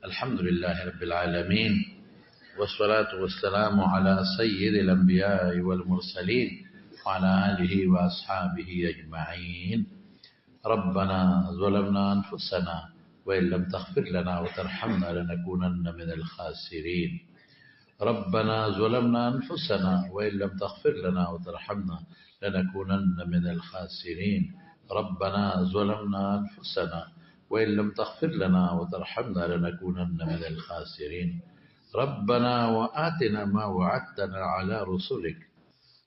الحمد لله رب العالمين، والصلاة والسلام على سيد الأنبياء والمرسلين وعلى آله وأصحابه أجمعين. ربنا ظلمنا أنفسنا وإن لم تغفر لنا وترحمنا لنكونن من الخاسرين. ربنا ظلمنا أنفسنا وإن لم تغفر لنا وترحمنا لنكونن من الخاسرين. ربنا ظلمنا أنفسنا وإن لم تغفر لنا وترحمنا لنكونن من الخاسرين. ربنا وآتنا ما وعدتنا على رسلك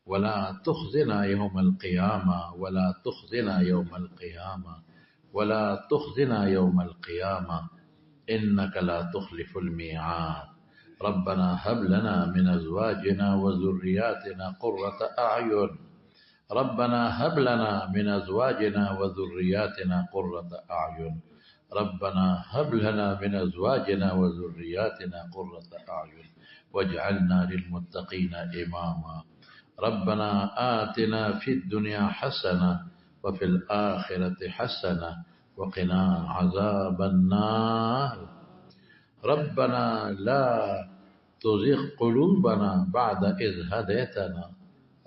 ولا تخزنا يوم القيامة ولا تخزنا يوم القيامة ولا تخزنا يوم القيامة إنك لا تخلف الميعاد. ربنا هب لنا من أزواجنا وذرياتنا قرة أعين. ربنا هب لنا من أزواجنا وذرياتنا قرة أعين. ربنا هب لنا من أزواجنا وذرياتنا قرة أعين واجعلنا للمتقين إماما. ربنا آتنا في الدنيا حسنة وفي الآخرة حسنة وقنا عذاب النار. ربنا لا تزغ قلوبنا بعد إذ هديتنا.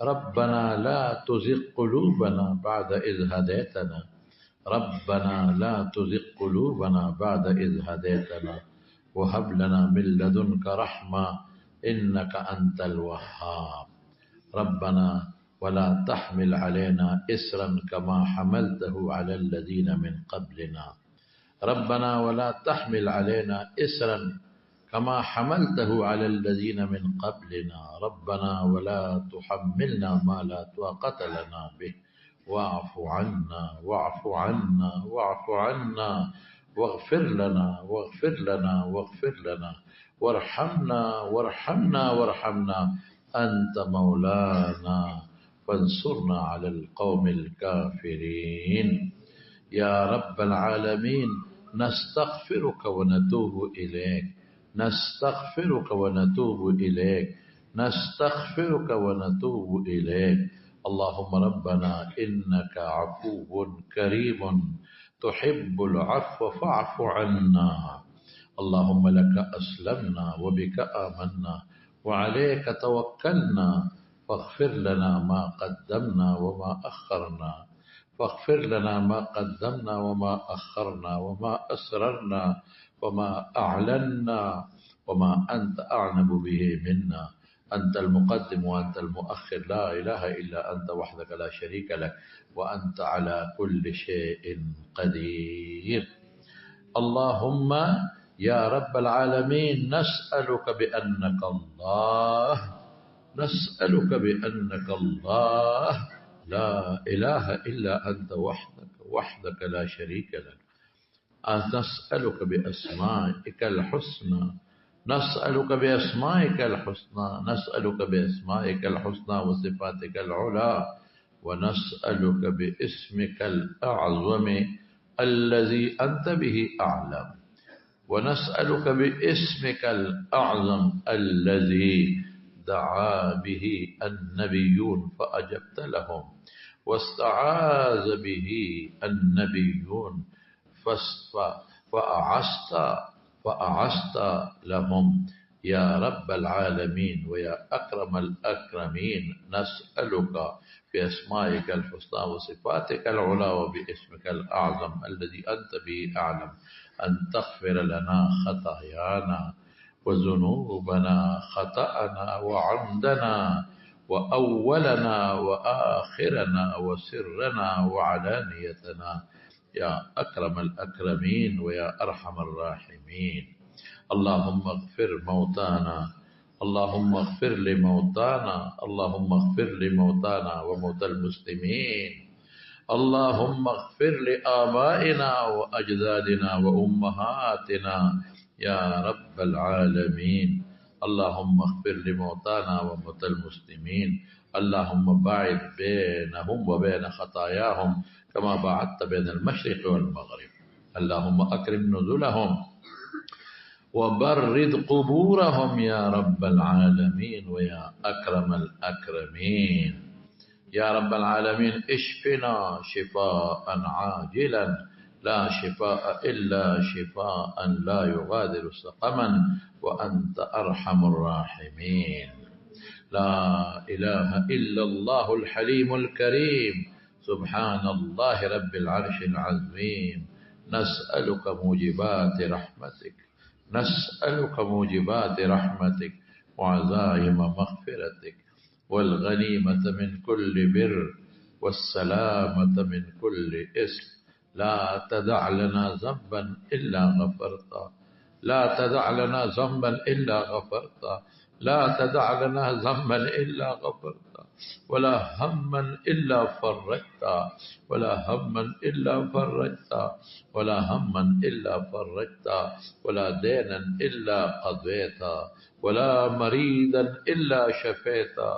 ربنا لا تزغ قلوبنا بعد إذ هديتنا. ربنا لا تزغ قلوبنا بعد إذ هديتنا وهب لنا من لدنك رحمة إنك أنت الوهاب. ربنا ولا تحمل علينا إسرا كما حملته على الذين من قبلنا. ربنا ولا تحمل علينا إسرا كما حملته على الذين من قبلنا. ربنا ولا تحملنا ما لا طاقة لنا به واعف عنا واعف عنا واعف عنا واغفر لنا واغفر لنا واغفر لنا وارحمنا وارحمنا وارحمنا أنت مولانا فانصرنا على القوم الكافرين. يا رب العالمين نستغفرك ونتوب إليك نستغفرك ونتوب إليك نستغفرك ونتوب إليك. اللهم ربنا إنك عفو كريم تحب العفو فاعف عنا. اللهم لك أسلمنا وبك آمنا وعليك توكلنا فاغفر لنا ما قدمنا وما أخرنا. فاغفر لنا ما قدمنا وما أخرنا وما أسررنا وما أعلنا وما أنت أعلم به منا. أنت المقدم وأنت المؤخر، لا إله إلا أنت وحدك لا شريك لك وأنت على كل شيء قدير. اللهم يا رب العالمين نسألك بأنك الله نسألك بأنك الله لا إله إلا أنت وحدك لا شريك لك. نسألك بأسمائك الحسنى نسألك بأسمائك الحسنى نسألك بأسمائك الحسنى وصفاتك العلى ونسألك باسمك الأعظم الذي أنت به أعلم ونسألك باسمك الأعظم الذي دعا به النبيون فأجبت لهم واستعاذ به النبيون فأعزت لهم. يا رب العالمين ويا أكرم الأكرمين نسألك بأسمائك الحسنى وصفاتك العلى وباسمك الأعظم الذي أنت به أعلم أن تغفر لنا خطايانا وذنوبنا خطأنا وعمدنا وأولنا وآخرنا وسرنا وعلانيتنا يا أكرم الأكرمين ويا أرحم الراحمين. اللهم اغفر موتانا اللهم اغفر لموتانا اللهم اغفر لموتانا وموتى المسلمين. اللهم اغفر لآبائنا وأجدادنا وأمهاتنا يا رب العالمين. اللهم اغفر لموتانا وموتى المسلمين. اللهم باعد بينهم وبين خطاياهم كما باعدت بين المشرق والمغرب. اللهم أكرم نزلهم وبرد قبورهم يا رب العالمين ويا أكرم الأكرمين. يا رب العالمين اشفنا شفاء عاجلا لا شفاء إلا شفاء لا يغادر سقما وأنت أرحم الراحمين. لا إله إلا الله الحليم الكريم سبحان الله رب العرش العظيم. نسألك موجبات رحمتك، نسألك موجبات رحمتك وعزائم مغفرتك والغنيمة من كل بر والسلامة من كل إثم. لا تدع لنا ذنبا إلا غفرته، لا تدع لنا ذنبا إلا غفرته، لا تدع لنا ذنبا إلا غفرته، ولا هما إلا فرجته، ولا هما إلا فرجته، ولا هما إلا فرجته، ولا دينا إلا قضيته، ولا مريدا إلا شفيته،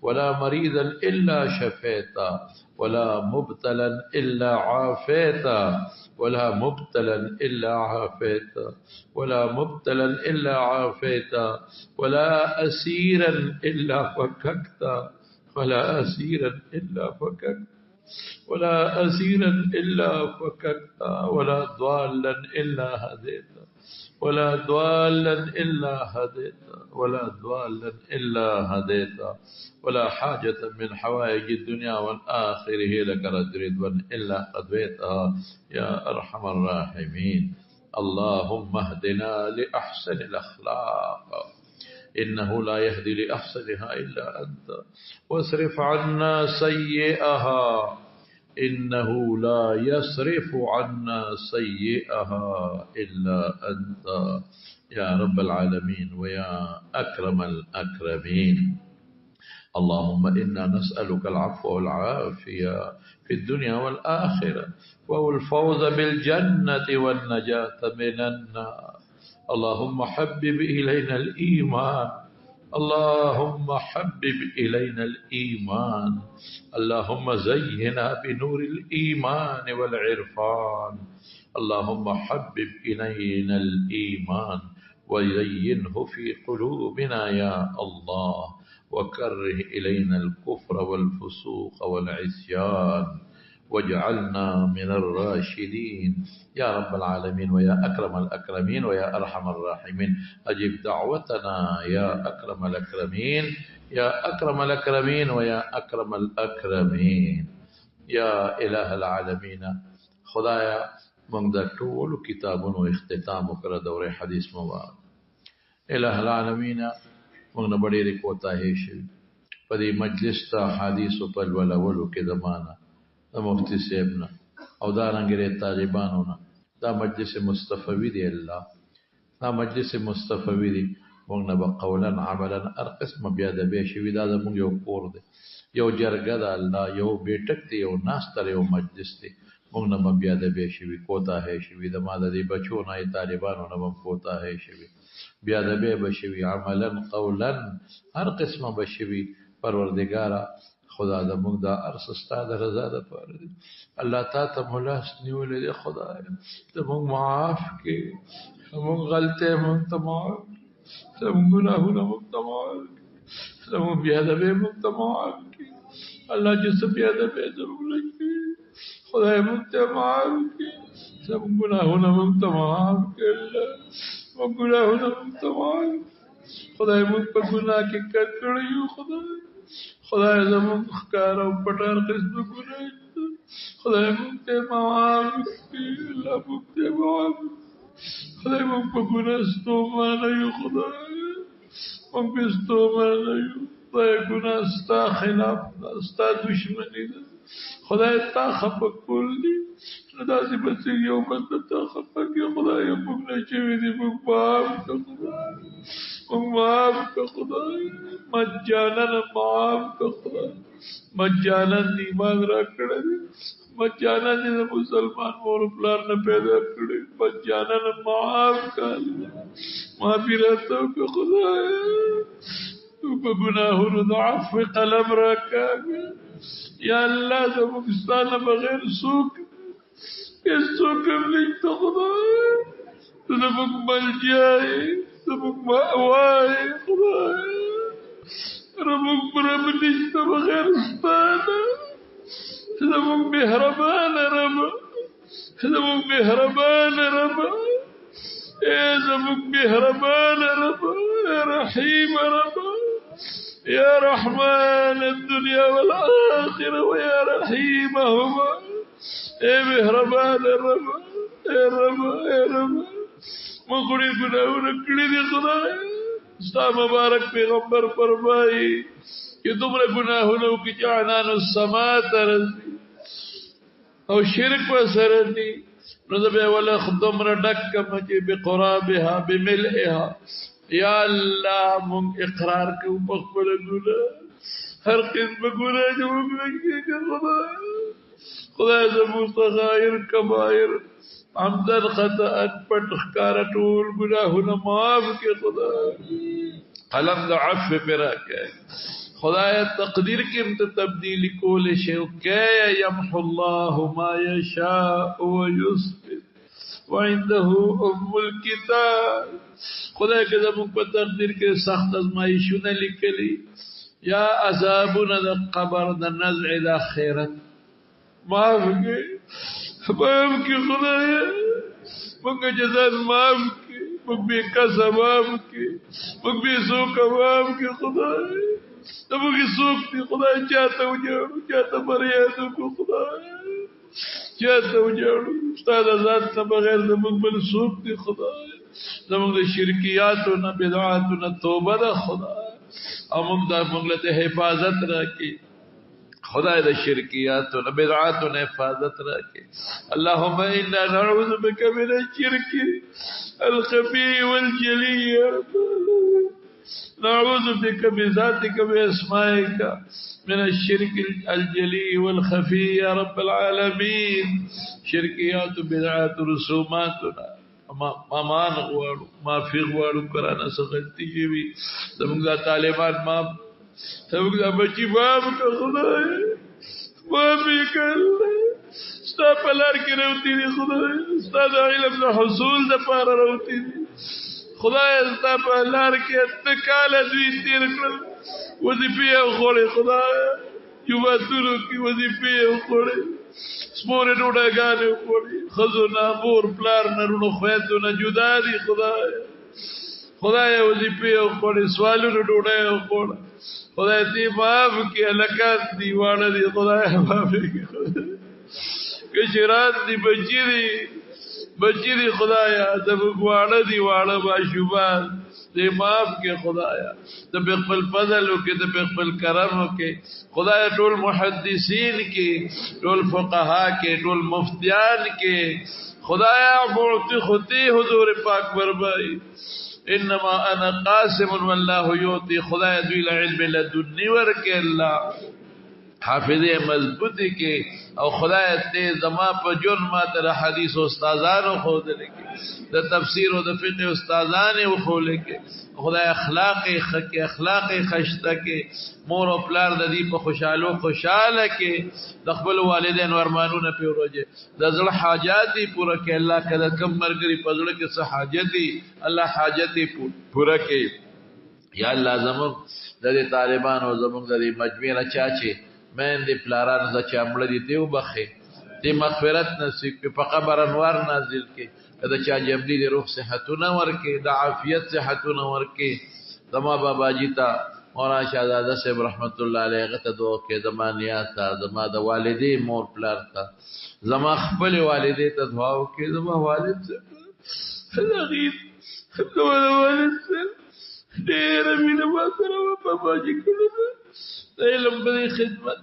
ولا مريدا إلا شفيته، ولا مبتلا إلا عافيته، ولا مبتلا إلا عافيته، ولا مبتلا إلا عافيته، ولا أسيرا إلا فككته، ولا أسيرا إلا فككته، ولا أسيرا إلا فككته، ولا ضالا إلا هديته، ولا ضالا إلا هديته، ولا ضالا إلا هديته، ولا حاجة من حوائج الدنيا والآخرة هي لك رضا إلا قضيتها يا أرحم الراحمين. اللهم اهدنا لأحسن الأخلاق إنه لا يهدي لأحسنها إلا أنت، واصرف عنا سيئها إنه لا يصرف عنا سيئها إلا أنت يا رب العالمين ويا أكرم الأكرمين. اللهم إنا نسألك العفو والعافية في الدنيا والآخرة والفوز بالجنة والنجاة من النار. اللهم حبب إلينا الإيمان، اللهم حبب إلينا الإيمان، اللهم زينا بنور الإيمان والعرفان، اللهم حبب إلينا الإيمان وزينه في قلوبنا يا الله، وكره إلينا الكفر والفسوق والعصيان واجعلنا من الراشدين يا رب العالمين ويا أكرم الأكرمين ويا أرحم الراحمين. أجب دعوتنا يا أكرم الأكرمين، يا أكرم الأكرمين ويا أكرم الأكرمين يا إله العالمين. خدایا موږ د ټول کتابونو اختتام وکړه دوره حدیث مبارک. الہ العالمین موږ نه ډېرې کوتاهی شوي په دې مجلس ته حدیث په ولولو کې زمانہ د مفتی صاحب نه او دا رنګره طالبانو نه دا مجلس مصطفوی دی. الله دا مجلس مصطفوی دی. موږ نه بقولا عملا هر قسم بیا د به شوي دا موږ یو کور دی، یو جرګه ده الله، یو بیٹک دی، یو ناستر، یو مجلس دی. موږ نه بیا د به شوي کوتاهی شوي د ما د دې بچو نه طالبانو نه هم کوتاهی شوي بیا د به بشوي عملا قولا هر قسمه بشوي. پروردگارا خدا د موږ د ارس استاد رضا د پاره دي. الله تعالی ته ملاس نیولې دي. خدای ته موږ معاف کې، موږ غلطه موږ ته معاف، موږ ګناهونه موږ ته معاف، موږ بیا د به موږ ته معاف کې. الله چې څه بیا د به ضرورت کې خدای موږ ته معاف کې، موږ ګناهونه موږ ته معاف کې. موږ ګناهونه موږ ته معاف، خدای موږ په ګناه کې کړی یو. خدای زموږ ښکار او پټ هر قسمه ګناه خدای موږ ته معاف کړي. الله موږ ته معاف، خدای موږ په ګناه ستومانه یو. خدای موږ په ستومانه یو. خدای ګناه ستا خلاف ده، ستا دشمني ده. خدای تا خفه کول دي نو داسې به څه یو بل ته تا خفه کړي. خدای موږ نه شوي دي، موږ معاف کړه. خدای موږ معاف کړه. خدای مجانن معاف کړه. خدای مجانن ایمان را کړی، مجانن د مسلمان مور پلار نه پیدا کړی. مجانن معاف کړه، معافیت وکړه. خدای تو په ګناهونو د عفو قلم را کاږه یا الله. زموږ ستا نه بغیر څوک هېڅوک هم نشته. خدای ته زموږ ملجا یې، زموږ مأوا یې. خدای زموږ رب نشته بغیر ستا نه، زموږ مهربانه رب، زموږ مهربان رب زموږ مهربان رب رحیم رب يا رحمن الدنيا والآخرة ويا رحيمهما اے مهربان رب اے رب مغرب گناہوں کڑی دی خدای ستا مبارک پیغمبر فرمائی کہ تمہارے گناہوں کی جعنان السماء ترزی او شرک و سرنی نظب ولخ دمر ڈکم جی بقرابها بملئها یا اللہ من اقرار کے مقبل گناہ ہر قسم گناہ جو مگلنگی کے خدا زمو صغائر کبائر عمدن خطأت پٹخکار طول گناہنا معاف کے خدا قلم دا عفو پر آکے خدا تقدیر کی انت تبدیلی کول شیو کہ یمحو اللہ ما یشاء ویثبت وعنده الکتاب خدا کے زمون پر تقدیر کے سخت ازمائشون لکلی یا عذابون دا قبر دا نزع دا خیرت معاف کی خدا منگا جزاد معاف کی منگ بے کسا معاف کی منگ بے سوکا معاف کی خدا منگی سوک دی خدا چاہتا اجاڑو چاہتا مریادو کو خدا چاہتا اجاڑو استاد ذات تا بغیر منگ بل سوک دی خدا زمانگ دا شرکیاتو نا بدعاتو نا توبہ دا خدا امم دا منگلت حفاظت راکی خدا دا شرکیاتو نا بدعاتو نا حفاظت راکی اللہم انا نعوذ بک من الشرک الخفی والجلی نعوذ بک بذاتک باسمائک من الشرک الجلی والخفی یا رب العالمین شرکیات بدعات رسوماتو نا مامان غوارو معافی غوارو کرانا سخلتی جیوی زمانگ دا طالبان ماف زمانگ دا بچی ماف کا خدای معافی کا اللہ ستا پلار کی روتی دی خدای ستا دا علم دا حصول دا پارا روتی دی خدای ستا پلار کی اتکال دوی تیر کرل وظیفی خوڑی خدای جواتونو کی وظیفی خوڑی سپورے ڈوڑا گانے خوڑی خزونا مور پلار نرونو خویدونا جدا دی خدای وظیفی خوڑی سوالو ڈوڑا خوڑا خدای تی معاف کی علکات دی وانا دی خدای معافی کی کشرات دی بچی دی خدایا دبک وانا دی وانا باشوبان دے معاف کے خدایا دب اقبل فضلو کے دب اقبل کرمو کے خدایا ٹول محدثین کے ٹول فقہا کے ٹول مفتیان کے خدایا معطی خطی حضور پاک بربائی انما انا قاسم واللہ یوتی خدایا دویل علم لدنی ورکے اللہ حافظ مضبوطی کے او خدای تے زما په جون ما تر حدیث استادانو خو دل کې د تفسیر او د فقه استادانو خو لکه خدای اخلاق خشته کې مور او پلار د دې په خوشاله کې د خپل والدین ورمانونه پیروجه د زړه حاجات پوره کې الله کله کم مرګري په زړه کې څه حاجت دي الله حاجت پوره کې یا الله زموږ د طالبانو زموږ د مجموعه چاچي میں دے پلاران دا چامڑا دی تیو بخی تی مغفرت نصیب کے پا قبر انوار نازل کے دا چا جبلی دی روح صحتو نور کے دا عافیت صحتو نور کے دما بابا جیتا مولانا شہزادہ صاحب رحمت اللہ علیہ غت دعا کے زما نیاتا زما دا والدی مور پلار تا زما خپل والدی تا دعاو کے زما والد سے غیب زما دا والد سے دیر امین باسر و بابا جی کلنا علم بدی خدمت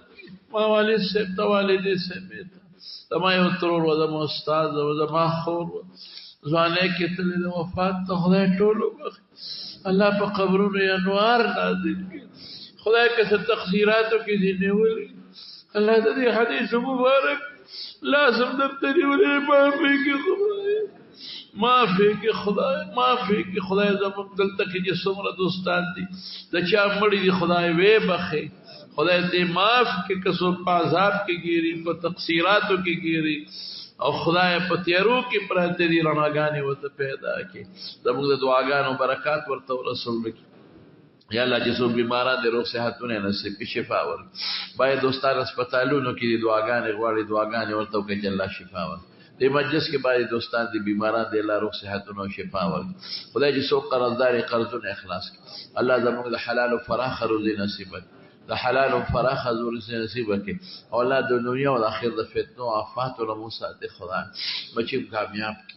ما والد سے تا والدی سے بیتا تما یو ترور و دما استاد و دما خور و زوانے کی تلی دا وفات تا خدای ٹولو بخی اللہ پا قبرون انوار نازل کی خدای کسا تقصیراتو کی دینے ولی اللہ تا دی حدیث مبارک لازم دفتری ولی معافی کی خدای معافی کی خدای زمان دلتا کی جسم را دوستان دی دا چا مڑی دی خدای وے بخی خدای تے معاف کے کسو پازاب کی گیری پا تقصیراتو کی گیری اور خدای پتیرو کی پرہتے دی رناگانی وطا پیدا کی زمان دعاگانو برکات ورطا و رسول بکی یا اللہ جسو بیماران دے روح صحتونے نصیب کی شفا ورد باید دوستان اسپتالونو کی دی دعاگانی غواری دعاگانی ورطا کہ اللہ شفا ورد دې مجلس کې باندې دوستان دي بیماران دي الله روغ صحتونه او شفا ورکړي خدای دې څوک قرضدار قرضونه اخلاص کړي الله زموږ د حلال او فراخ روزي نصیب کړي د حلال او فراخ روزي نصیب کړي او الله د دنیا او د آخرت د فتنو او آفات او مصائب خدای بچي کامیاب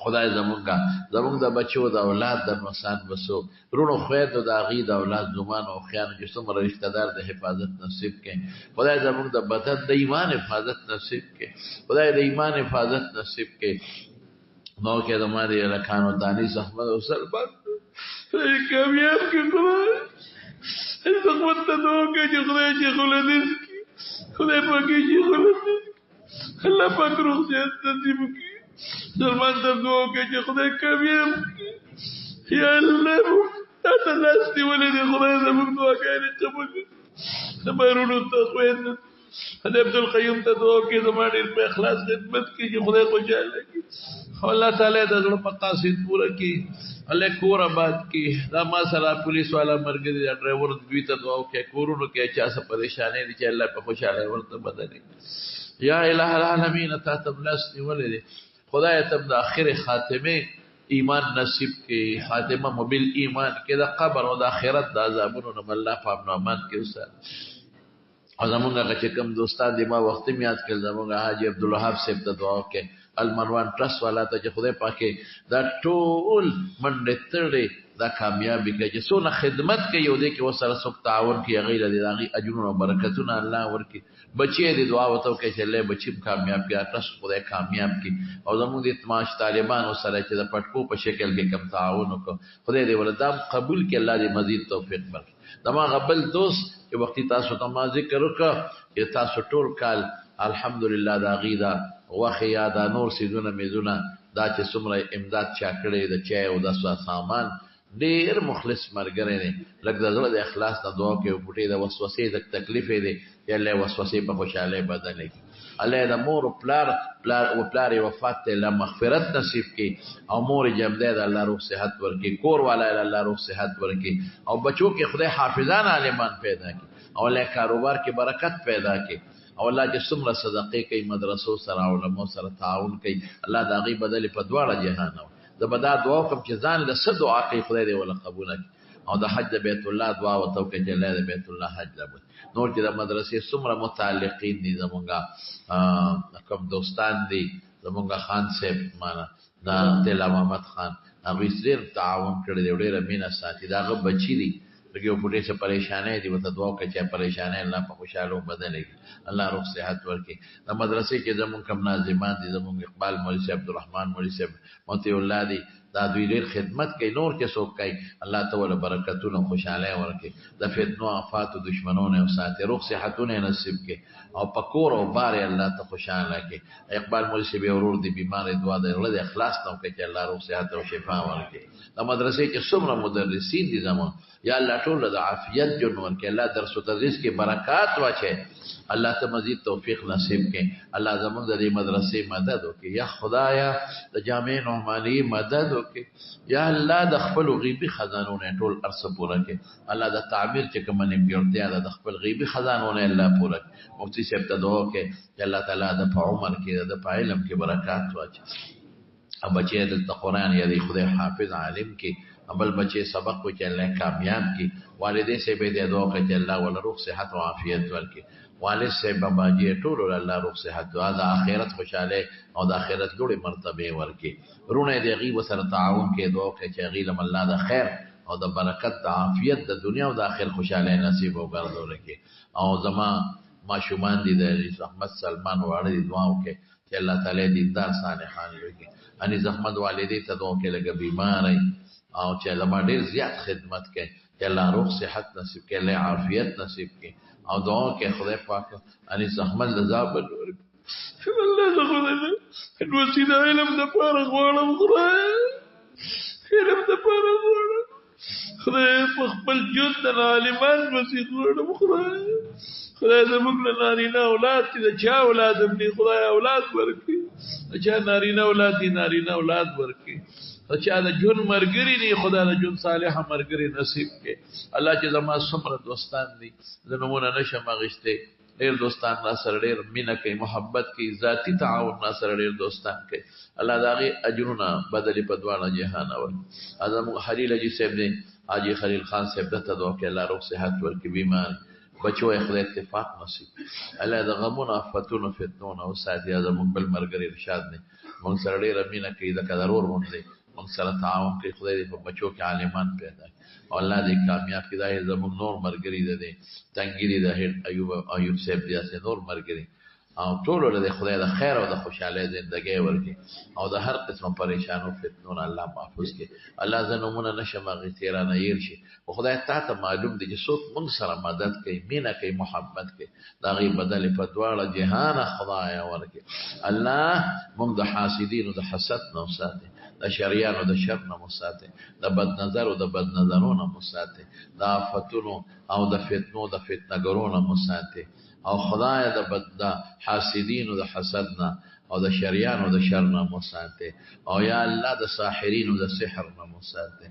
خدای زمونږ د بچو د اولاد د نقصان بسو رونو خوید د اغي د اولاد زمان او خیان چې څومره رشتہ دار د حفاظت نصیب کړي خدای زمونږ د بدن د ایمان حفاظت نصیب کړي خدای د ایمان حفاظت نصیب کړي نو کې د ماري لکانو دانی زحمت او سربت کامیاب کې خدای زحمت ته دوه کې چې خدای چې خلدس خدای پاکي چې خلدس الله پاک روح دې نصیب کړي سلمان ته دعا کوي چې خدای کامیاب کړي یا الله تاسو ناستې ولې دې خدای زموږ دعاګانې قبول کړي زمارونو ته خوښ خدای عبدالقیوم ته دعا کوي زما ډېر په اخلاص خدمت کوي چې خدای خوشاله کړي الله تعالی د زړه مقاصد پوره کړي الله کور آباد کړي دا ما سره پولیس والا مرګري ډرایور دوی ته دعا کوي کورونو کې چا څه پریشانې دي چې الله په خوشاله ورته بدل یا الہ العالمین تا تبلسنی ولې خدای تم د اخر خاتمه ایمان نصیب کې خاتمه مبل ایمان کې د قبر او د آخرت د عذابونو نه الله په امن امان کې وسه زمونږه چې کوم دوستان دي ما وخت میاد کړل زمونږه حاجی عبدالوهاب صاحب ته دعا وکړه المنوان ټرست والا ته چې خدای پاکه دا ټول منډه تړي دا کامیابی کې چې څونه خدمت کوي یو دې کې وسره سو تعاون کې غیر دې داغي اجرونه او برکتونه الله ورکي بچي دې دعا وته کوي چې له بچي کامیاب کې ټرست خدای کامیاب کې او زموږ د تماش طالبانو سره چې د پټکو په شکل کې کم تعاون وکړو خدای دې ولدام قبول کې الله دې مزید توفیق ورکړي دما غبل دوست چې وختي تاسو ته ما ذکر وکړه چې تاسو ټول کال الحمدلله دا غیدا واخی یادا نور سیدونه میزونه دا چې څومره امداد چا کړی د چای او د سامان ډیر مخلص مرګره نه لکه د زړه د اخلاص نه دعا کوي پټي د وسوسې د تکلیف دی یا له وسوسې په خوشاله بدلې الله د مور او پلار وفات ته له مغفرت نصیب کړي او مور جمده د الله روح صحت ورکړي کور والا الله روح صحت ورکړي او بچو کې خدای حافظان عالمان پیدا کړي او له کاروبار کې برکت پیدا کړي او الله چې څومره صدقې کوي مدرسو سره او علماء سره تعاون کوي الله دا غي بدل په دواړه جهان د بدا دعا کوم چې ځان له صد دعا کوي خدای دې ولا قبول کړي او د حج بیت الله دعا وته کوي چې الله د بیت الله حج لابد نور چې د مدرسې څومره متعلقین دي زمونږه کوم دوستان دي زمونږه خان صاحب معنا دا تل محمد خان هغه ډېر تعاون کړی دی ډېر مینا ساتي دا غو بچی دي لکه په دې څه پریشانې دي وته دعا کوي چې پریشانې الله په خوشاله بدلې الله روح صحت ورکړي د مدرسې کې زمون کوم ناظمان دي زمون اقبال مولوی صاحب عبدالرحمن مولوی صاحب موتی الله دي دا دوی ډېر خدمت کوي نور کې څوک کوي الله تعالی برکتونه خوشاله ورکړي د فتنو آفات او دشمنونو او ساتي روح صحتونه نصیب کړي او پکور او بار الله ته خوشاله کړي اقبال مولوی صاحب ورور دي بیمار دعا ده الله اخلاص ته کوي چې الله روح صحت او شفا ورکړي د مدرسې کې څومره مدرسین دي زمون یا الله ټول د عافیت جن ورکړي الله درس او تدریس کې برکات واچي الله ته مزید توفیق نصیب کړي الله زموږ د دې مدرسې مدد وکړي یا خدایا د جامع نعمانی مدد وکړي یا الله د خپل غیبی خزانو نه ټول ارسه پوره کړي الله د تعبیر چې کوم نه پیړتیا د خپل غیبی خزانو نه الله پوره مفتی صاحب ته دعا وکړي چې الله تعالی د عمر کې د علم کې برکات واچي اب بچي د قرآن یا د خدای حافظ عالم کې ابل بچي سبق کو چې الله کامیاب کی والدې سے به دعا کوي چې الله ول روح صحت او عافیت ورکړي والد سے بابا جی ټول الله روح صحت او د اخرت خوشاله او د اخرت لوړې مرتبه ورکړي رونه دې غیب سره تعاون کې دعا کوي چې غیلم الله د خیر او د برکت د عافیت د دنیا او د آخرت خوشاله نصیب او ګرځول کې او زما ماشومان دي د احمد سلمان واړه دعا وکړي چې الله تعالی دې دار صالحان لوي اني زحمت والدې ته دعا کې لګ بیماری او چې لما ډیر زیات خدمت کوي چې الله روح صحت نصیب کړي له عافیت نصیب کړي او دعا کې خدای پاک اني زحمت لذاب ورکړي الله زغله نو سیدا علم د پاره غواړم خدای علم د پاره غواړم خدای په خپل جون د عالمان مسیح غواړم خدای زموږ له نارینه اولاد چې د چا اولاد دې خدای اولاد ورکړي چې نارینه اولاد دي نارینه اولاد ورکړي چې دا جون مرګري دي خدای د جون صالح مرګري نصیب کړي الله چې زما څومره دوستان دي د نمونه نشم غشته ډېر دوستان را سره ډېر مینه کوي محبت کوي ذاتي تعاون را سره ډېر دوستان کوي الله د هغې اجرونه بدلې په دواړه جهان ورکړي زموږ خلیل حاجي صاحب دی حاجي خلیل خان صاحب دته دعا کوي الله روغ صحت ورکړي بیمار بچو یې خدای اتفاق نصیب الله د غمونو آفتونو فتنو نه وساتي زموږ بل ملګری ارشاد دی موږ سره ډېره مینه کوي لکه ضرور غوندې موږ سره تعاون کوي خدای دې په بچو کې عالمان پیدا کړي او الله دې کامیاب کړي دا زموږ نور ملګري دی تنګیري د ایوب صاحب دی داسې نور ملګري او ټولو له خدای د خیر او د خوشحالۍ زندګۍ ورکړي او د هر قسم پریشانو فتنو نه الله محفوظ کړي الله زه نومونه نشم هغې تېرانه هېر شي خو خدای تا ته معلوم دی چې څوک موږ سره مدد کوي مینه کوي محبت کوي د هغې بدلې په دواړه جهانه خدایه ورکړي الله موږ د حاسدینو د حسد نه وساتي د شریانو د شر نه وساتي د بد نظرو د بد نظرو نه وساتي د آفتونو او د فتنو د فتنهګرو نه وساتي او خدای د بد حاسدینو د حسد نه او د شریانو د شر نه وساتي او یا الله د ساحرینو د سحر نه وساتي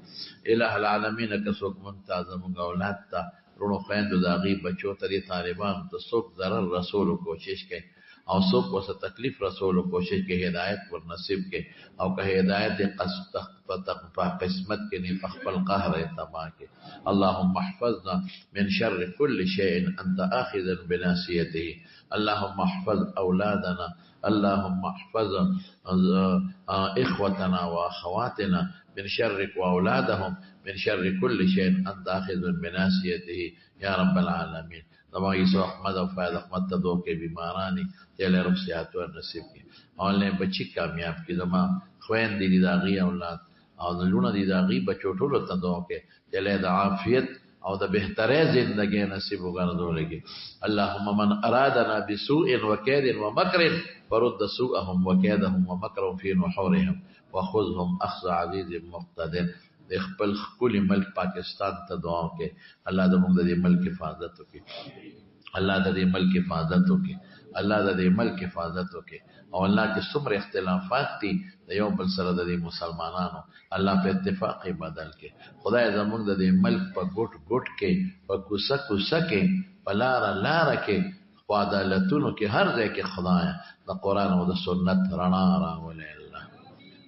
الہ العالمین که څوک ممتاز موږ اولاد ته رونو خویندو د هغې بچو ته دې طالبانو ته څوک ضرر رسولو کوشش کوي او څوک ورته تکلیف رسولو کوشش کوي هدایت ور نصیب کوي او که هدایت دې په قسمت کې نه په خپل قهر یې تباه کړي اللهم احفظنا من شر كل شيء انت آخذ بناصيته اللهم احفظ اولادنا اللهم احفظ اخوتنا واخواتنا من شر واولادهم من شر كل شيء انت آخذ بناصيته یا رب العالمین زما یسو احمد او فائد احمد ته دعا کوي بیمارانی یې رب صحت او نصیب کړي او له بچی کامیاب کړي زما خويندې دي داغي اولاد او لونه دي داغي بچو ټولو ته دعا کوي چې له عافیت او د بهتره زندګۍ نصیب وګرځولږي اللهم من ارادنا بسوء وكيد ومكر فرد سوءهم وكيدهم ومكرهم في نحورهم وخذهم اخذ عزيز مقتدر د خپل خپل ملک پاکستان ته دعا کوي الله د موږ د ملک حفاظت وکړي الله د ملک حفاظت وکړي الله د ملک حفاظت وکړي او الله کې څومره اختلافات دي د یو بل سره د مسلمانانو الله په اتفاق بدل کړي خدای زموږ د ملک په ګوټ ګوټ کې په کوڅه کوڅه کې په لاره لاره کې په عدالتونو کې هر ځای کې خدای د قرآن او د سنت رڼا راولي الله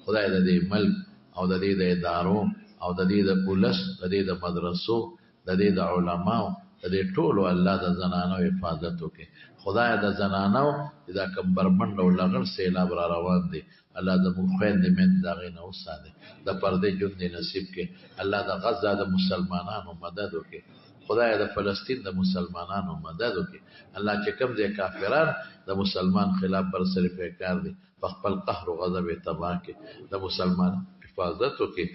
خدای د ملک او د ادارو او د پولیس د مدرسو د علماو د ټولو الله د زنانو حفاظت وکړي خدای د زنانو دا کوم بربند او لغړ سیلاب را روان دي الله زموږ خویندې مېندې د هغې نه وساتي د پردې ژوند دې نصیب کړي الله د غزه د مسلمانانو مدد وکړي خدای د فلسطین د مسلمانانو مدد وکړي الله چې کوم ځای کافران د مسلمان خلاف برسري کار دي په خپل قهر او غضب یې تباه کړي د مسلمان حفاظت وکړي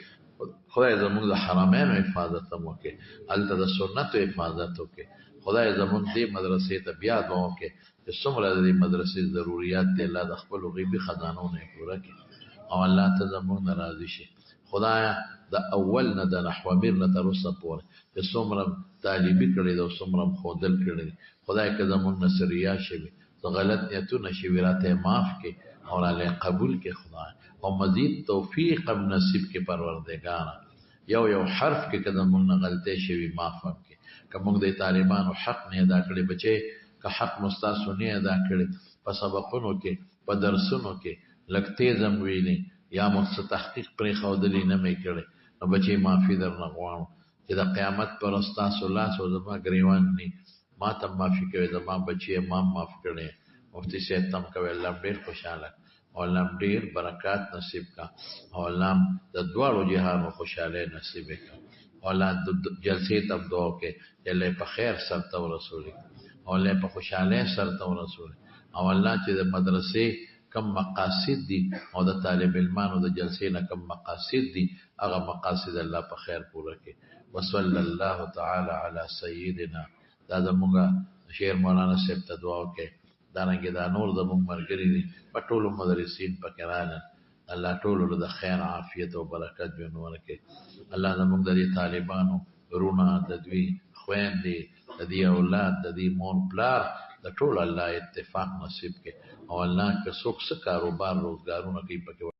خدای زموږ د حرمینو حفاظت هم وکړي هلته د سنتو حفاظت وکړي خدای زموږ دې مدرسې ته بیا دعا وکړي چې څومره د دې مدرسې ضروریات دي الله د خپلو غیبي خزانو نه یې پوره کړي او الله ته زموږ نه راضي شي خدایه د اول نه د نحومیر نه تر اوسه پورې چې څومره طالبي کړي دي او څومره ښودل کړي دي خدای که زموږ نه څه ریا شوي څه غلط نیتونه شوي راته یې معاف کړي او راله قبول کړي خدای او مزید توفیق هم نصیب کړي پروردګاره یو حرف کې که زموږ نه غلطۍ شوي معاف هم کړي که موږ د طالبانو حق نه ادا کړي بچی که حق مو ستاسو نه ادا کړي په سبقونو کې په درسونو کې لږ تیز هم ویلي یا موږ څه تحقیق پرېښودلي نه مې کړی نو بچی معافي درنه غواړو چې د قیامت پر ورځ ستاسو لاس او زما ګریوان ني ما ته معافي کوي زما بچی ما معاف کړی مفتي صاحب ته هم کوي الله ډېر خوشحاله او الله ډېر برکات نصیب کا او الله د دواړو جهانو خوشحالۍ نصیب کا او الله د جلسې ته دعا کوي چې الله په خیر سره ورسولي او الله په خوشحالۍ سره ورسولي او الله چې د مدرسې کم مقاصد دي او د طالب علمانو د جلسې نه کم مقاصد دي هغه مقاصد الله په خیر پوره کړي وصلی الله تعالی علی سیدنا دا زموږ شیر مولانا صاحب ته دعا وکړي دارنګه دا نور زموږ ملګري دي په ټولو مدرسین پکې راغلل الله ټولو له خیر عافیت او برکت ژوند ورکړي الله زموږ د طالبانو رونه د دوی خويندې د دې اولاد د دې مور پلار د ټول الله اتفاق نصیب کړي او الله که څوک څه کاروبار روزګارونه کوي پکې